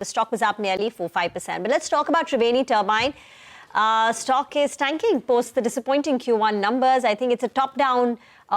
The stock was up nearly 4-5%. But let's talk about Triveni Turbine. Stock is tanking post the disappointing Q1 numbers. I think it's a top-down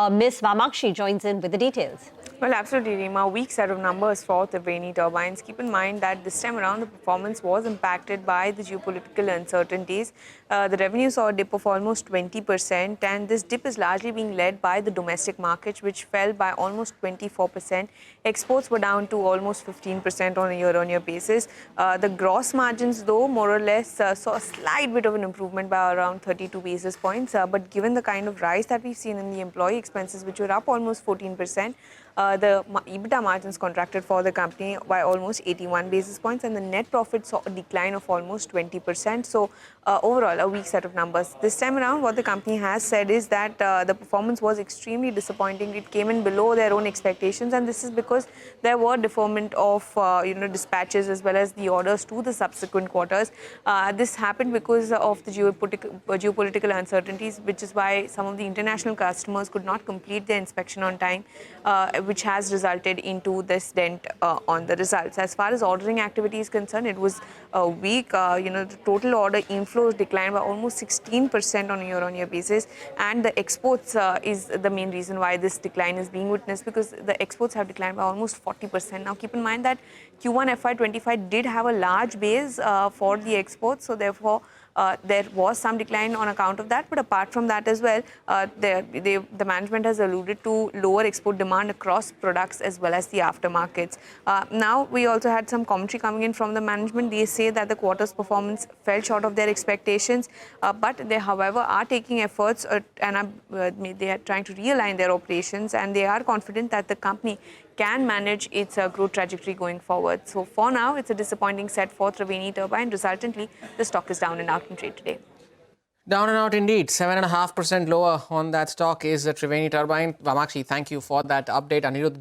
miss. Vamakshi joins in with the details. Well, absolutely, Reema. Weak set of numbers for the Triveni Turbines. Keep in mind that this time around the performance was impacted by the geopolitical uncertainties. The revenue saw a dip of almost 20%, and this dip is largely being led by the domestic market, which fell by almost 24%. Exports were down to almost 15% on a year-on-year basis. The gross margins, though, more or less saw a slight bit of an improvement by around 32 basis points. But given the kind of rise that we've seen in the employee expenses, which were up almost 14%, the EBITDA margins contracted for the company by almost 81 basis points, and the net profit saw a decline of almost 20%. So overall, a weak set of numbers. This time around, what the company has said is that the performance was extremely disappointing. It came in below their own expectations, and this is because there were deferment of dispatches as well as the orders to the subsequent quarters. This happened because of the geopolitical uncertainties, which is why some of the international customers could not complete their inspection on time, which has resulted into this dent on the results. As far as ordering activity is concerned, it was weak. The total order inflows declined by almost 16% on a year-on-year basis, and the exports is the main reason why this decline is being witnessed, because the exports have declined by almost 40%. Now, keep in mind that Q1FY25 did have a large base for the exports, so therefore there was some decline on account of that. But apart from that as well, the management has alluded to lower export demand across products as well as the aftermarkets. Now, we also had some commentary coming in from the management. They say that the quarter's performance fell short of their expectations, but they, however, are taking efforts and they are trying to realign their operations, and they are confident that the company can manage its growth trajectory going forward. So for now, it's a disappointing set for Triveni Turbine. Resultantly, the stock is down and out in trade today. Down and out indeed. 7.5% lower on that stock is Triveni Turbine. Vamakshi, thank you for that update. Anirudh